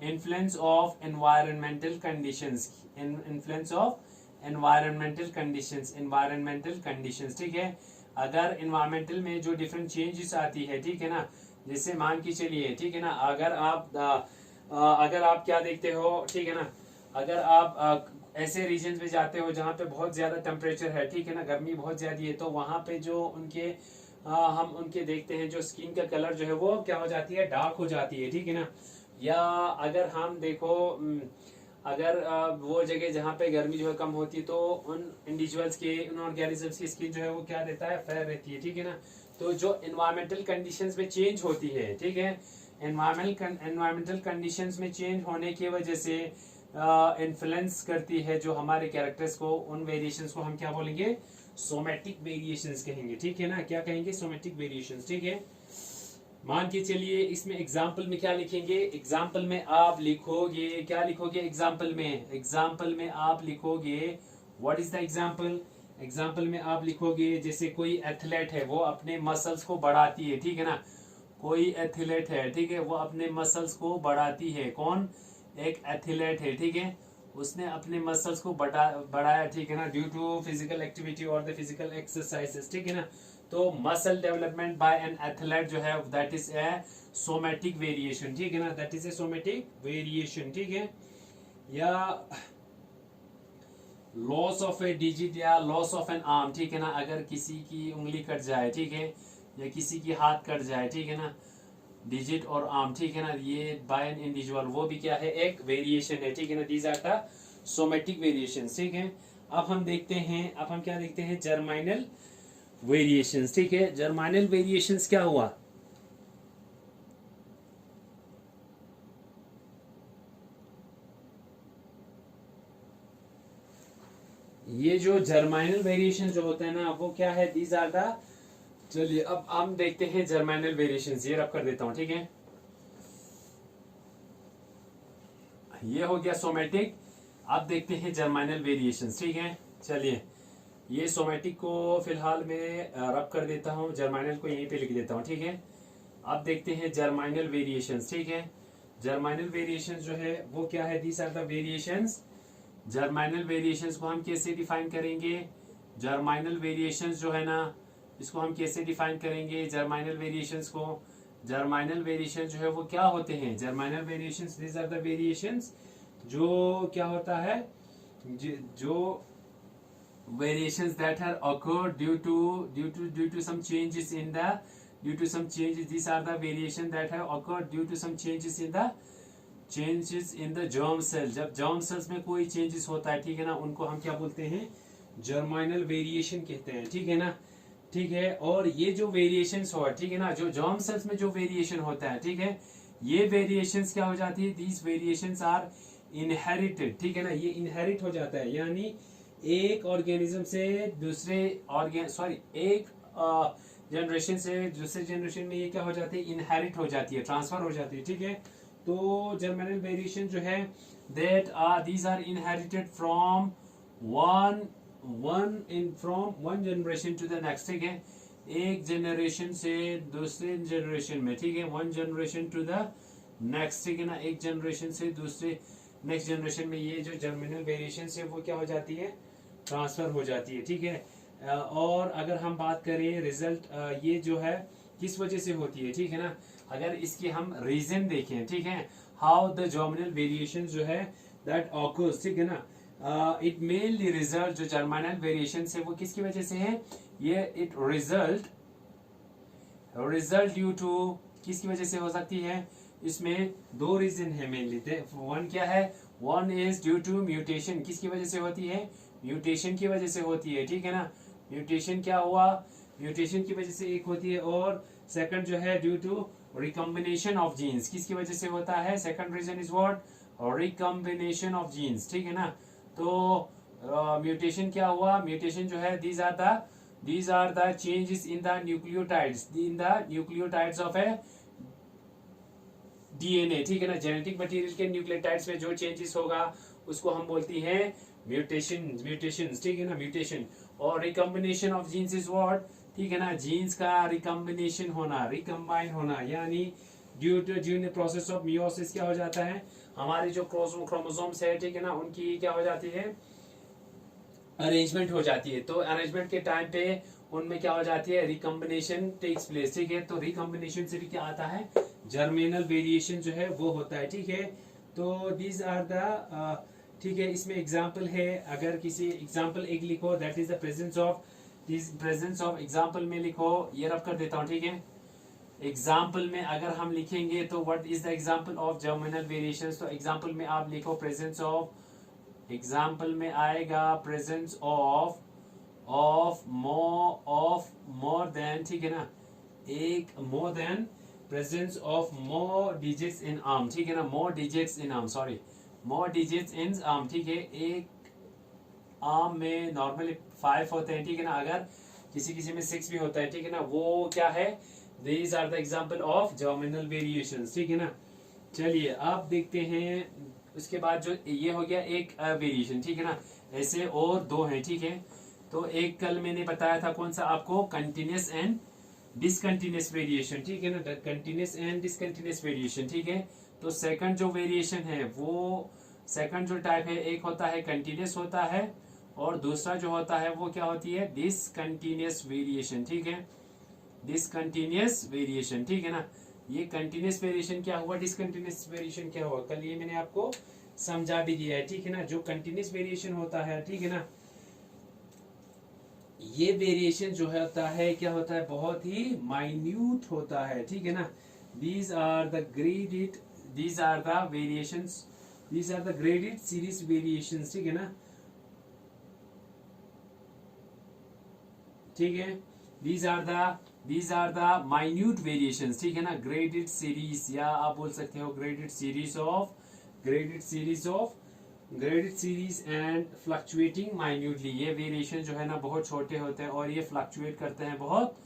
influence of environmental conditions, influence of environmental conditions, ठीक है। अगर एनवायरमेंटल में जो डिफरेंट चेंजेस आती है, ठीक है ना, जैसे मान के चलिए, ठीक है ना, अगर आप क्या देखते हो, ठीक है ना, अगर आप ऐसे रीजन में जाते हो जहाँ पे बहुत ज्यादा टेम्परेचर है, ठीक है ना, गर्मी बहुत ज्यादा है, तो वहां पे जो उनके हम उनके देखते हैं जो स्किन का कलर जो है वो क्या हो जाती है, डार्क हो जाती है, ठीक है ना। या अगर हम देखो, अगर वो जगह जहाँ पे गर्मी जो है कम होती है, तो उन इंडिविजुअल्स के, उन ऑर्गेनिजम्स की स्किन जो है वो क्या रहता है, फेयर रहती है, ठीक है ना। तो जो एनवायरमेंटल कंडीशंस में चेंज होती है, ठीक है, एनवायरमेंटल कंडीशंस में चेंज होने की वजह से इन्फ्लुएंस करती है जो हमारे कैरेक्टर्स को, उन वेरिएशंस को हम क्या बोलेंगे, सोमेटिक वेरिएशंस कहेंगे, ठीक है ना। क्या कहेंगे, सोमेटिक वेरिएशंस, ठीक है। मान के चलिए, इसमें एग्जाम्पल में क्या लिखेंगे, एग्जाम्पल में आप लिखोगे, क्या लिखोगे, एग्जाम्पल में आप लिखोगे, what is the example, example में आप लिखोगे, जैसे कोई एथलेट है, वो अपने मसल्स को बढ़ाती है, ठीक है ना, कोई एथलीट है, ठीक है, वो अपने मसल्स को बढ़ाती है, कौन, एक एथलीट है, ठीक है, उसने अपने मसल्स को बढ़ाया, ठीक है ना, ड्यू टू फिजिकल एक्टिविटी और द फिजिकल एक्सरसाइजेस, ठीक है ना। तो muscle development bye an athlete जो है, that is a somatic variation, ठीक है ना, that is a somatic variation, ठीक है। या लॉस ऑफ ए डिजिट या लॉस ऑफ एन आर्म, ठीक है ना, अगर किसी की उंगली कट जाए, ठीक है, या किसी की हाथ कट जाए, ठीक है ना, डिजिट और आर्म, ठीक है ना, ये बाय एन इंडिविजुअल, वो भी क्या है, एक वेरिएशन है, ठीक है ना, these are the somatic variation, ठीक है। अब हम देखते हैं, अब हम क्या देखते हैं, जर्माइनल वेरिएशंस, ठीक है। जर्माइनल वेरिएशंस क्या हुआ, ये जो जर्माइनल वेरिएशन जो होता है ना, वो क्या है, दीज आर द, चलिए अब हम देखते हैं जर्माइनल वेरिएशंस, ये रब कर देता हूं, ठीक है। ये हो गया सोमेटिक। अब देखते हैं जर्माइनल वेरिएशंस, ठीक है। चलिए ये सोमेटिक को फिलहाल मैं रब कर देता हूं, जर्माइनल को यहीं पे लिख देता हूं, ठीक है। अब देखते हैं जर्माइनल वेरिएशंस, ठीक है। जर्माइनल वेरिएशंस जो है वो क्या है, these are the variations. Germinal variations को हम कैसे डिफाइन करेंगे, जर्माइनल वेरिएशंस जो है ना, इसको हम कैसे डिफाइन करेंगे जर्माइनल वेरिएशंस को। जर्माइनल वेरिएशन जो है वो क्या होते हैं, germinal variations these are the variations जो क्या होता है, जो variations that are occurred due to some changes in the, due to some changes, these are the variations that have occurred due to some changes in the, changes in the germ cell, जब germ cells में कोई changes होता है, ठीक है ना, उनको हम क्या बोलते हैं, जर्माइनल वेरिएशन कहते हैं, ठीक है ना, ठीक है। और ये जो वेरिएशंस हो, ठीक है ना, जो जर्म सेल्स में जो वेरिएशन होता है, ठीक है, ये वेरिएशंस क्या हो जाती है, दीज वेरिएशंस आर इनहेरिटेड, ठीक है ना, ये इनहेरिट हो जाता है, यानी एक ऑर्गेनिज्म से दूसरे एक जनरेशन से दूसरे जनरेशन में ये क्या हो जाती है, इनहेरिट हो जाती है, ट्रांसफर हो जाती है, ठीक है। तो जर्मिनल वेरिएशन जो है, that are these are inherited from one generation to the next, ठीक है, एक जनरेशन से दूसरे जनरेशन में, ठीक है, one generation to the next, ठीक है ना, एक जनरेशन से दूसरे नेक्स्ट जनरेशन में ये जो जर्मिनल वेरिएशन है वो क्या हो जाती है, ट्रांसफर हो जाती है, ठीक है। और अगर हम बात करें रिजल्ट, ये जो है किस वजह से होती है, ठीक है ना, अगर इसकी हम रीजन देखें, ठीक है, हाउ द जर्मिनल वेरिएशन जो है दैट ऑकर्स, ठीक है ना, इट मेनली रिजल्ट, जो जर्मिनल वेरिएशन है वो किसकी वजह से है, ये इट रिजल्ट ड्यू टू, किसकी वजह से हो सकती है, इसमें दो रीजन है मेनली। वन क्या है, one is due to mutation, किसकी वजह से होती है, म्यूटेशन की वजह से होती है, ठीक है ना, म्यूटेशन क्या हुआ, म्यूटेशन की वजह से एक होती है। और सेकंड जो है due to recombination of genes, किसकी वजह से होता है, second reason is what, recombination of genes, ठीक है ना। तो म्यूटेशन क्या हुआ, म्यूटेशन जो है these are the changes in the nucleotides of a DNA, ठीक है ना, जेनेटिक मटेरियल के न्यूक्लियोटाइड्स में जो चेंजेस होगा उसको हम बोलती हैं म्यूटेशन, ठीक है ना, म्यूटेशन। और recombination of genes is what, ठीक है ना, जीन्स का रिकम्बिनेशन होना, रिकम्बाइन होना, यानी due to process of meiosis क्या हो जाता है, हमारे जो क्रोमोसोम्स है, ठीक है ना, उनकी क्या हो जाती है, अरेंजमेंट हो जाती है। तो अरेंजमेंट के टाइम पे उनमें क्या हो जाती है, रिकम्बिनेशन टेक्स प्लेस, ठीक है। तो रिकम्बिनेशन से भी क्या आता है, जर्मिनल वेरिएशन जो है वो होता है, ठीक है। तो दीज आर द, ठीक है, इसमें एग्जाम्पल है, अगर किसी एग्जाम्पल एक लिखो, that is the presence of example में लिखो, ये रब कर देता हूँ, ठीक है। एग्जाम्पल में अगर हम लिखेंगे तो what is the example of germinal variation, तो एग्जाम्पल में आप लिखो प्रेजेंस ऑफ, एग्जाम्पल में आएगा प्रेजेंस ऑफ मोर देन, ठीक है ना, एक more than, presence of more digits in arm, ठीक है ना, मोर digits in arm, sorry, more digits in arm, ठीक है। एक आर्म में नॉर्मली 5 होते हैं, ठीक है ना, अगर किसी में 6 भी होता है, ठीक है ना, वो क्या है, these are the example of germinal variations, ठीक है ना। चलिए आप देखते हैं, उसके बाद जो ये हो गया एक वेरिएशन, ठीक है ना, ऐसे और दो हैं, ठीक है। तो एक कल मैंने बताया था कौन सा आपको, कंटिन्यूस एंड डिसकंटिन्यूस वेरिएशन, ठीक है ना, कंटिन्यूस एंड डिसकंटिन्यूस वेरिएशन, ठीक है। तो सेकंड जो वेरिएशन है वो, सेकंड जो टाइप है, एक होता है कंटिन्यूस होता है, और दूसरा जो होता है वो क्या होती है, डिसकंटिन्यूस वेरिएशन, ठीक है, डिसकंटिन्यूस वेरिएशन, ठीक है ना। ये कंटिन्यूस वेरिएशन क्या हुआ, डिसकंटिन्यूस वेरिएशन क्या हुआ, कल ये मैंने आपको समझा भी दिया है, ठीक है ना। जो कंटिन्यूस वेरिएशन होता है, ठीक है ना, ये वेरिएशन जो होता है क्या होता है, बहुत ही माइन्यूट होता है, ठीक है ना। These are the graded, these are the variations, these are the graded series variations, ठीक है ना, ठीक है। These are the minute variations, ठीक है ना, ग्रेडेड सीरीज, या आप बोल सकते हो graded series of, graded series of, graded series and fluctuating minutely. ये वेरिएशन जो है ना बहुत छोटे होते हैं और ये फ्लक्चुएट करते हैं बहुत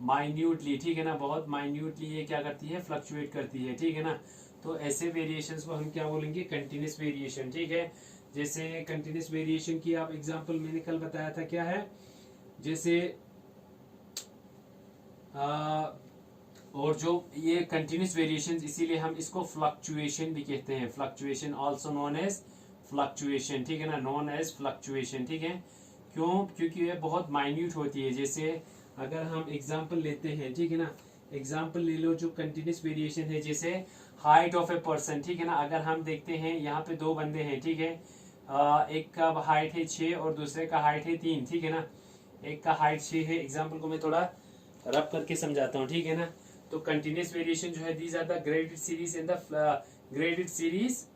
माइन्यूटली, ठीक है ना, बहुत माइन्यूटली ये क्या करती है, फ्लक्चुएट करती है, ठीक है ना। तो ऐसे वेरिएशंस को हम क्या बोलेंगे, कंटिन्यूस वेरिएशन, ठीक है। जैसे कंटिन्यूस वेरिएशन की आप एग्जांपल मैंने कल बताया था, क्या है, जैसे और जो ये कंटिन्यूस वेरिएशन, इसीलिए हम इसको फ्लक्चुएशन भी कहते हैं, fluctuation also known as fluctuation, ठीक है ना, नोन एज फ्लक्चुएशन, ठीक है। क्यों, क्योंकि ये बहुत माइन्यूट होती है। जैसे अगर हम एग्जांपल लेते हैं, ठीक है ना, एग्जांपल ले लो जो कंटिन्यूस वेरिएशन है, जैसे हाइट ऑफ ए पर्सन, ठीक है ना। अगर हम देखते हैं यहाँ पे दो बंदे हैं, ठीक है, एक का हाइट है 6 और दूसरे का हाइट है 3, ठीक है ना। एक का हाइट 6 है, एग्जाम्पल को मैं थोड़ा रब करके समझाता हूँ, ठीक है ना। तो कंटिन्यूस वेरिएशन जो है, these are the graded series in the graded series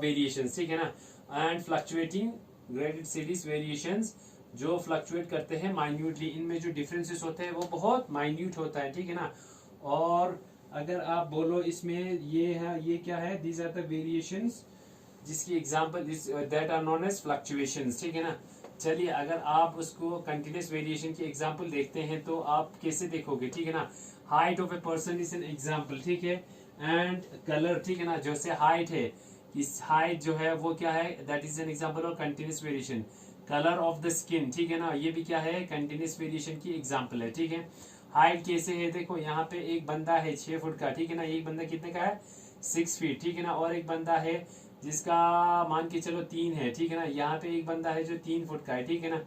variations, ठीक है ना, and fluctuating graded series variations जो फ्लक्चुएट करते हैं माइन्यूटली। इनमें जो डिफरेंसेस होते हैं वो बहुत माइन्यूट होता है, ठीक है ना। और अगर आप बोलो इसमें ये है, ये क्या है, दीज आर द वेरिएशंस जिसकी example that are known as fluctuations, ठीक है ना। चलिए अगर आप उसको कंटिन्यूस वेरिएशन की एग्जांपल देखते हैं तो आप कैसे देखोगे, ठीक है ना। Height of a person is an example, ठीक है, एंड कलर, ठीक है ना, जैसे हाइट है, इस हाइट जो है वो क्या है, that is an example of continuous variation. Colour of the skin, ठीक है ना, ये भी क्या है, कंटिन्यूस वेरिएशन की एग्जांपल है, ठीक है। हाइट कैसे है, देखो यहाँ पे एक बंदा है 6 फुट का, ठीक है ना, एक बंदा कितने का है, 6 फीट, ठीक है ना, और एक बंदा है जिसका मान के चलो 3 है, ठीक है ना। यहाँ पे एक बंदा है जो 3 फुट का है, ठीक है ना,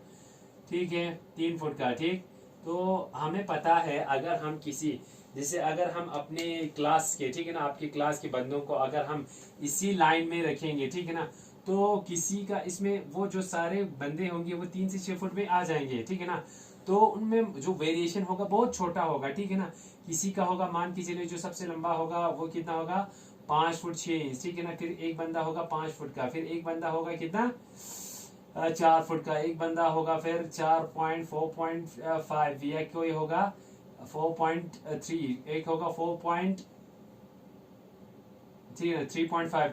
ठीक है, 3 फुट का, ठीक। तो हमें पता है अगर हम किसी, जैसे अगर हम अपने क्लास के, ठीक है ना, आपकी क्लास के बंदों को अगर हम इसी लाइन में रखेंगे, ठीक है ना, तो किसी का इसमें वो जो सारे बंदे होंगे वो 3 से 6 फुट में आ जाएंगे, ठीक है ना। तो उनमें जो वेरिएशन होगा बहुत छोटा होगा, ठीक है ना। किसी का होगा, मान के चलिए जो सबसे लंबा होगा वो कितना होगा, 5 फुट 6 इंच, ठीक है ना। फिर एक बंदा होगा 5 फुट का, फिर एक बंदा होगा कितना, 4 फुट का, एक बंदा होगा फिर 4.5, या कोई होगा 4.3, एक होगा 3.5,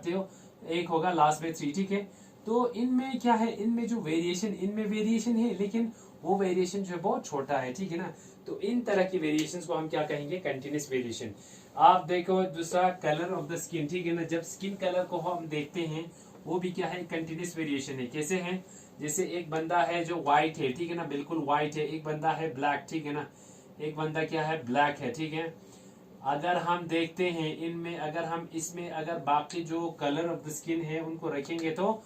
तो एक होगा लास्ट में 3, ठीक है। तो इनमें क्या है, इनमें जो वेरिएशन, इनमें वेरिएशन है लेकिन वो वेरिएशन जो है बहुत छोटा है, ठीक है ना। तो इन तरह की वेरिएशन को हम क्या कहेंगे, कंटिन्यूस वेरिएशन। आप देखो दूसरा, कलर ऑफ द स्किन, ठीक है ना, जब स्किन कलर को हम देखते हैं वो भी क्या है, कंटिन्यूस वेरिएशन है। कैसे है, जैसे एक बंदा है जो व्हाइट है, ठीक है ना, बिल्कुल व्हाइट है, एक बंदा है ब्लैक, ठीक है ना, एक बंदा क्या है, ब्लैक है, ठीक है। अगर हम देखते हैं इनमें, अगर हम इसमें अगर बाकी जो कलर ऑफ द स्किन है उनको रखेंगे तो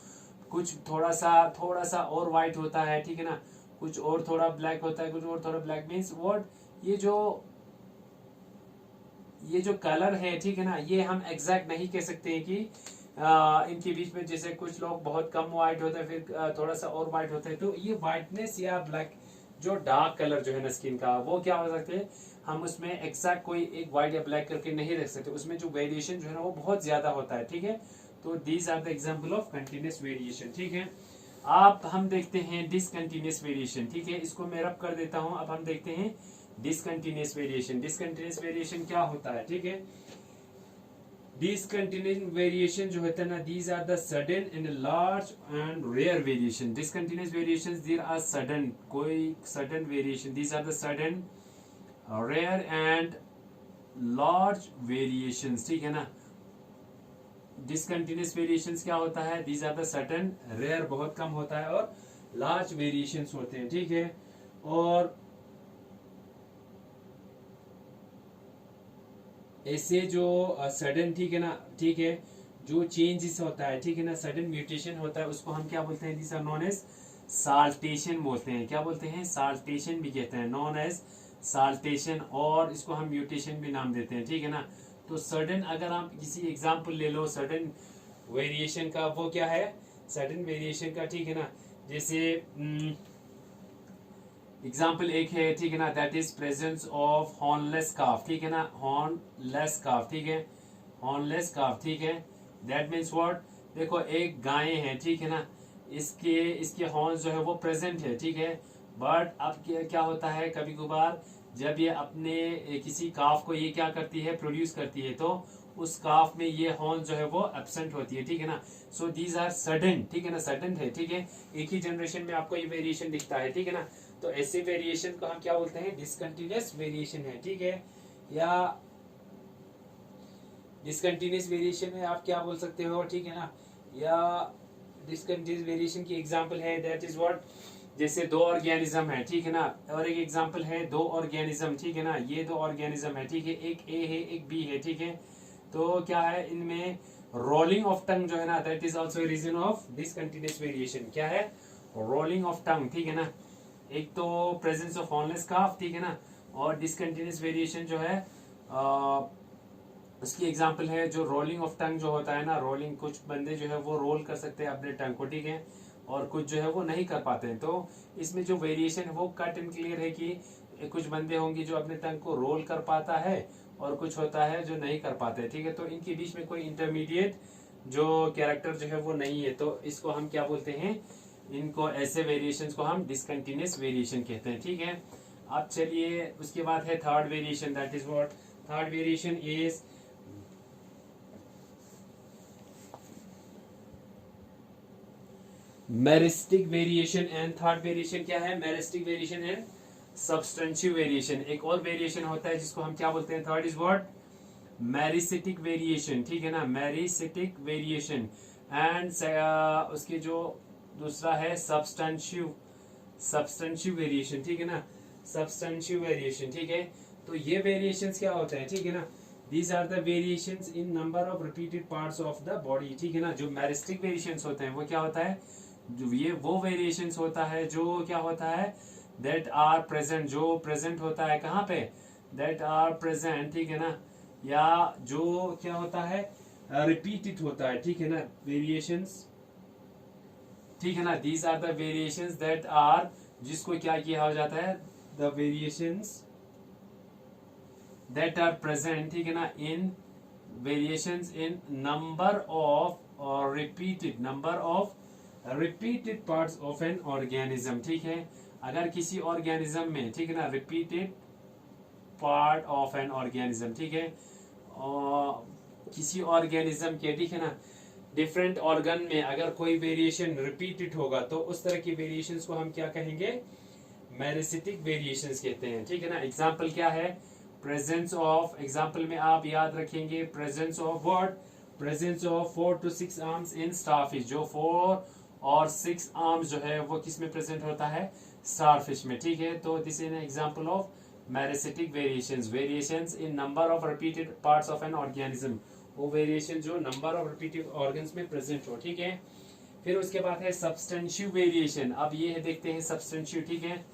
कुछ थोड़ा सा और व्हाइट होता है, ठीक है ना, कुछ और थोड़ा ब्लैक होता है, कुछ और थोड़ा ब्लैक, मीन्स व्हाट, ये जो कलर है, ठीक है ना, ये हम एग्जैक्ट नहीं कह सकते हैं कि इनके बीच में, जैसे कुछ लोग बहुत कम व्हाइट होता है, फिर थोड़ा सा और व्हाइट होता है, तो ये व्हाइटनेस या ब्लैक जो डार्क कलर जो है ना स्किन का, वो क्या हो सकते हैं, हम उसमें एग्जैक्ट कोई एक व्हाइट या ब्लैक करके नहीं रख सकते, उसमें जो वेरिएशन जो है ना वो बहुत ज्यादा होता है, ठीक है। तो these are the example of continuous variation, ठीक है। आप हम देखते हैं डिसकंटिन्यूस वेरिएशन, ठीक है, इसको मैं रब कर देता हूं। अब हम देखते हैं डिसकंटिन्यूस वेरिएशन। डिसकंटिन्यूस वेरिएशन क्या होता है, ठीक है। डिसकंटिन्यूस वेरिएशन जो होता है ना, these are the sudden and large and rare variation. Discontinuous variation there are sudden, कोई sudden variation, these are the sudden, rare and large variations, ठीक है ना। डिसकंटिन्यूस वेरिएशंस क्या होता है, these are the sudden, rare बहुत कम होता है, और लार्ज वेरिएशंस होते हैं, ठीक है। और ऐसे जो सडन, ठीक है ना, ठीक है, जो चेंजेस होता है, ठीक है ना, सडन म्यूटेशन होता है, उसको हम क्या बोलते हैं, this are known as saltation बोलते हैं। क्या बोलते हैं, साल्टेशन भी कहते हैं, नोन एज साल्टेशन, और इसको हम म्यूटेशन भी नाम देते हैं, ठीक है ना। तो सडन, अगर आप किसी एग्जांपल ले लो, सडन वेरिएशन का वो क्या है, सडन वेरिएशन का, ठीक है ना। जैसे एग्जाम्पल एक है, ठीक है ना, that is presence of hornless calf, ठीक है ना, हॉर्नलेस काफ, ठीक है, हॉर्नलेस काफ, ठीक है। दैट मीन्स व्हाट, देखो एक गाय है, ठीक है ना, इसके इसके हॉर्न जो है वो प्रेजेंट है, ठीक है। बट अब क्या होता है, कभी कभार जब ये अपने किसी काफ को ये क्या करती है, प्रोड्यूस करती है, तो उस काफ में ये हॉर्न जो है वो एब्सेंट होती है, ठीक है ना। सो दीज आर सडन, ठीक है ना, सडन है, ठीक है। एक ही जनरेशन में आपको ये वेरिएशन दिखता है, ठीक है ना। तो ऐसे वेरिएशन को हम क्या बोलते हैं, डिसकंटिन्यूअस वेरिएशन है, ठीक है। या डिसकंटिन्यूअस वेरिएशन में आप क्या बोल सकते हो, ठीक है ना। या डिसकंटिन्यूअस वेरिएशन की एग्जांपल है, दैट इज व्हाट, जैसे दो ऑर्गेनिज्म है, ठीक है ना, और एक एग्जांपल है दो ऑर्गेनिज्म, ठीक है ना, ये दो ऑर्गेनिज्म है, ठीक है, एक ए है एक बी है, ठीक है। तो क्या है इनमें, रोलिंग ऑफ टंग जो है ना, that is also reason of discontinuous variation. क्या है, रोलिंग ऑफ टंग, ठीक है ना। एक तो प्रेजेंस ऑफ हॉर्नलेस काफ, ठीक है ना, और डिसकंटिन्यूअस वेरिएशन जो है उसकी एग्जांपल है जो रोलिंग ऑफ टंग जो होता है ना, रोलिंग, कुछ बंदे जो है वो रोल कर सकते हैं अपने टंग को, ठीक है, और कुछ जो है वो नहीं कर पाते हैं। तो इसमें जो वेरिएशन है वो कट एंड क्लियर है कि कुछ बंदे होंगे जो अपने टंग को रोल कर पाता है और कुछ होता है जो नहीं कर पाते हैं, ठीक है। तो इनके बीच में कोई इंटरमीडिएट जो कैरेक्टर जो है वो नहीं है, तो इसको हम क्या बोलते हैं, इनको ऐसे वेरिएशंस को हम डिसकंटिन्यूअस वेरिएशन कहते हैं, ठीक है। अब चलिए उसके बाद है third variation, that is what, third variation is meristic variation. And third variation क्या है, meristic variation and substantive variation. एक और वेरिएशन होता है जिसको हम क्या बोलते हैं, third is what, meristic variation, ठीक है ना, मेरिस्टिक वेरिएशन। एंड उसके जो दूसरा है सब्सटेंशिव, सब्सटेंशिव वेरिएशन, ठीक है ना, सब्सटेंशिव वेरिएशन, ठीक है। तो ये वेरिएशंस क्या होते हैं, ठीक है ना, these are the variations in number of repeated parts of the body, ठीक है ना। जो मेरिस्टिक वेरिएशंस होते हैं वो क्या होता है, जो ये वो वेरिएशंस होता है जो क्या होता है, दैट आर प्रेजेंट, जो प्रेजेंट होता है कहाँ पे, दैट आर प्रेजेंट, ठीक है ना, या जो क्या होता है, रिपीटेड होता है, ठीक है ना, वेरिएशंस, ठीक है ना। These are the variations that are, जिसको क्या किया हो जाता है, the variations that are present, ठीक है ना, in variations in number of और repeated, number of repeated parts of an organism, ठीक है। अगर किसी ऑर्गेनिज्म में, ठीक है ना, repeated part of an organism, ठीक है, और किसी ऑर्गेनिज्म के, ठीक है ना, डिफरेंट ऑर्गन में अगर कोई वेरिएशन रिपीटेड होगा तो उस तरह की वेरिएशंस को हम क्या कहेंगे, मेरिस्टिक वेरिएशंस कहते हैं, ठीक है ना। एग्जांपल क्या है, प्रेजेंस ऑफ, एग्जांपल में आप याद रखेंगे presence of what, presence of 4 to 6 arms in starfish. जो 4 और 6 आर्म्स जो है वो किस में प्रेजेंट होता है, स्टारफिश में, ठीक है। तो this is an example of meristic variations, variations in number of repeated parts of an organism, वो वेरिएशन जो नंबर ऑफ रिपीटेड ऑर्गन्स में प्रेजेंट हो, ठीक है। फिर उसके बाद है सब्सटेंशिव वेरिएशन। अब ये है, देखते हैं सब्सटेंशिव, ठीक है।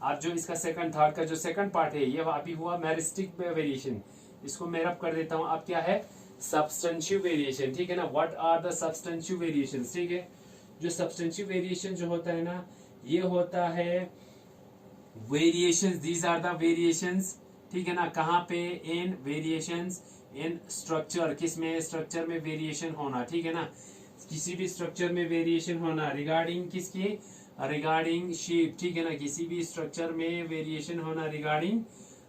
अब जो इसका सेकंड, थर्ड का जो सेकंड पार्ट है ये अभी हुआ मेरिस्टिक वेरिएशन, इसको मैं रब कर देता हूं। अब क्या है, सब्सटेंशिव वेरिएशन, ठीक है ना। व्हाट आर द सब्सटेंशिव वेरिएशंस, ठीक है। जो सब्सटेंशिव वेरिएशन जो होता है ना, ये होता है variations, these are the variations, ठीक है ना, कहाँ पे, इन वेरिएशंस इन स्ट्रक्चर, किस में, स्ट्रक्चर में वेरिएशन होना, ठीक है ना, किसी भी स्ट्रक्चर में वेरिएशन होना, रिगार्डिंग किसकी, रिगार्डिंग शेप, ठीक है ना, किसी भी स्ट्रक्चर में वेरिएशन होना रिगार्डिंग,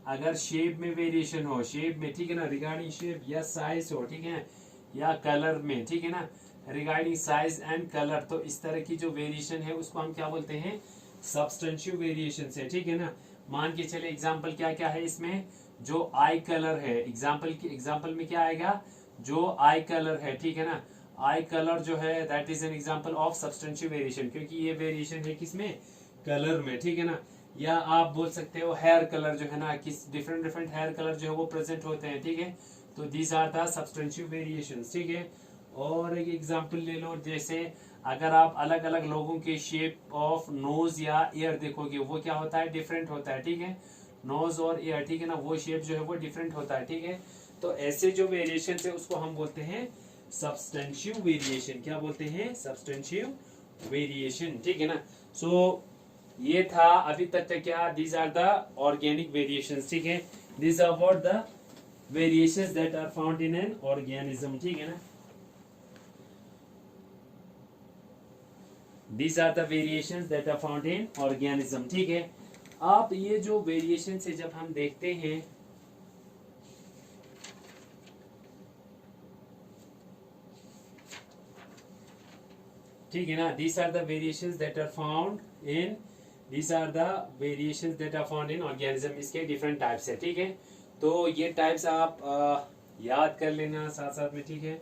अगर शेप में वेरिएशन हो, शेप में, ठीक है ना, रिगार्डिंग शेप, या साइज हो, ठीक है, या कलर में, ठीक है ना, रिगार्डिंग साइज एंड कलर। तो इस तरह की जो वेरिएशन है उसको हम क्या बोलते हैं, सब्सटेंशिव वेरिएशन है, ठीक है ना। मान के चले एग्जांपल क्या क्या है इसमें, जो आई कलर है, एग्जांपल में क्या आएगा, जो आई कलर है, ठीक है ना, आई कलर जो है that is an example of substantive variation, क्योंकि ये वेरिएशन है किसमें, कलर में, ठीक है ना। या आप बोल सकते हो हेयर कलर जो है ना, किस डिफरेंट डिफरेंट हेयर कलर जो है वो प्रेजेंट होते हैं, ठीक है। तो दीज आर द सब्सटेंशिव वेरिएशंस, ठीक है। और एक एग्जांपल ले लो, जैसे अगर आप अलग अलग लोगों के शेप ऑफ नोज या ईयर देखोगे, वो क्या होता है, डिफरेंट होता है, ठीक है, नोज और ईयर, ठीक है ना, वो शेप जो है वो डिफरेंट होता है, ठीक है। तो ऐसे जो वेरिएशन है उसको हम बोलते हैं सब्सटेंशिव वेरिएशन, क्या बोलते हैं, सब्सटेंशिव वेरिएशन, ठीक है ना। सो ये था अभी तक का क्या, these are the organic variations, ठीक है। These are what the variations that are found in an organism, ठीक है ना। These are the variations that are found in organism, ठीक है। आप ये जो वेरिएशन से जब हम देखते हैं, ठीक है ना, these are the variations that are found in, these are the variations that are found in organism। इसके डिफरेंट टाइप्स है, ठीक है। तो ये टाइप्स आप याद कर लेना साथ साथ में, ठीक है।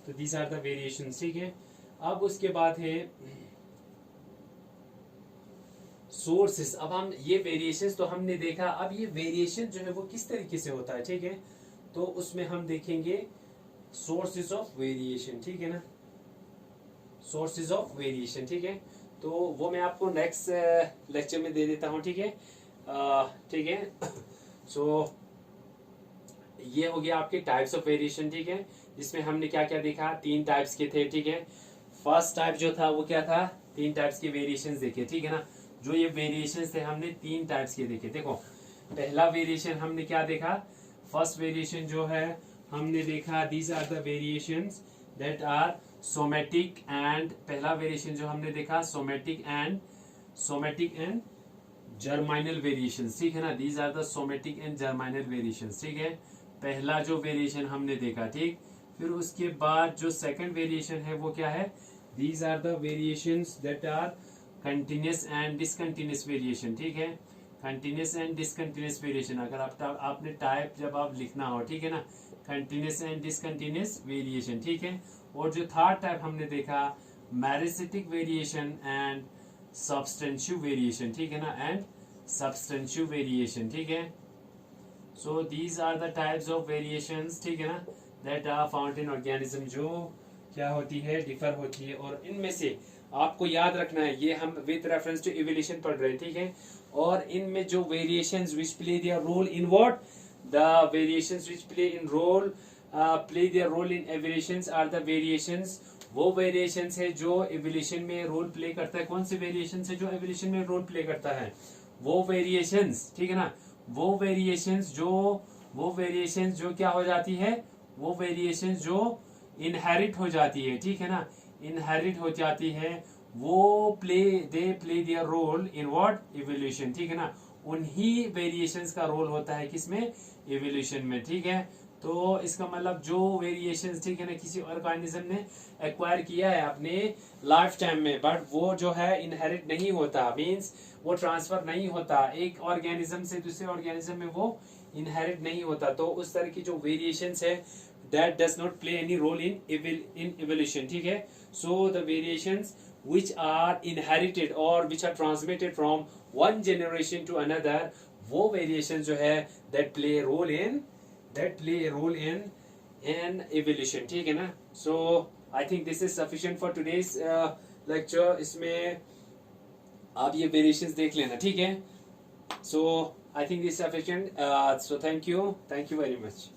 तो these are the variations, ठीक है। अब उसके बाद है सोर्सेस। अब हम ये वेरिएशंस तो हमने देखा, अब ये वेरिएशन जो है वो किस तरीके से होता है, ठीक है। तो उसमें हम देखेंगे सोर्सेस ऑफ वेरिएशन, ठीक है ना, सोर्सेस ऑफ वेरिएशन, ठीक है। तो वो मैं आपको नेक्स्ट लेक्चर में दे देता हूँ, ठीक है, ठीक है। सो ये हो गया आपके टाइप्स ऑफ वेरिएशन, ठीक है, जिसमें हमने क्या क्या देखा, 3 टाइप्स के थे, ठीक है। फर्स्ट टाइप जो था वो क्या था, 3 टाइप्स के वेरिएशंस देखे, ठीक है ना। जो ये वेरिएशंस थे हमने 3 टाइप्स के देखे। देखो पहला वेरिएशन हमने क्या देखा, फर्स्ट वेरिएशन जो है हमने देखा, these are the variations that are somatic and, पहला वेरिएशन जो हमने देखा सोमेटिक एंड जर्माइनल वेरिएशंस, ठीक है ना। These are the somatic and germinal variations, ठीक है, पहला जो वेरिएशन हमने देखा, ठीक। फिर उसके बाद जो सेकंड वेरिएशन है वो क्या है, these are the variations that are continuous and discontinuous variation, ठीक है, कंटिन्यूस एंड डिसकंटिन्यूस वेरिएशन। अगर आपने टाइप जब आप लिखना हो, ठीक है ना, कंटिन्यूस एंड डिसकंटिन्यूस वेरिएशन, ठीक है। और जो थर्ड टाइप हमने देखा meristic variation and substantive variation, ठीक है ना, एंड सब्सटेंशिव वेरिएशन, ठीक है। So these are the types of variations, ठीक है ना, that are found in organism, जो क्या होती है, डिफर होती है। और इनमें से आपको याद रखना है, ये हम विद रेफरेंस टू इवोल्यूशन पढ़ रहे हैं, ठीक है। और इनमें जो variations which play their role in what, the variations which play in role play their role in evolutions are the variations, वो वेरिएशंस है जो इवोल्यूशन में रोल प्ले करता है। कौन से वेरिएशंस है जो इवोल्यूशन में रोल प्ले करता है, वो वेरिएशंस, ठीक है ना, वो वेरिएशंस जो क्या हो जाती है, वो वेरिएशंस जो इनहेरिट हो जाती है, ठीक है ना, इनहेरिट हो जाती है, वो they play their role in what, evolution, ठीक है ना। उन्हीं वेरिएशंस का रोल होता है किसमें, इवोल्यूशन में, ठीक है। तो इसका मतलब जो वेरिएशंस, ठीक है ना, किसी ऑर्गेनिज्म ने एक्वायर किया है अपने लाइफ टाइम में, बट वो जो है इनहेरिट नहीं होता, मींस वो ट्रांसफर नहीं होता एक ऑर्गेनिज्म से दूसरे ऑर्गेनिज्म में, वो इनहेरिट नहीं होता। तो उस तरह की जो वेरिएशंस है that does not play any role in evolution, ठीक है। So the variations which are inherited or which are transmitted from one generation to another, वो variations जो है that play a role in evolution, ठीक है ना। So I think this is sufficient for today's lecture। इसमें आप ये variations देख लेना, ठीक है। So I think this is sufficient। So thank you very much।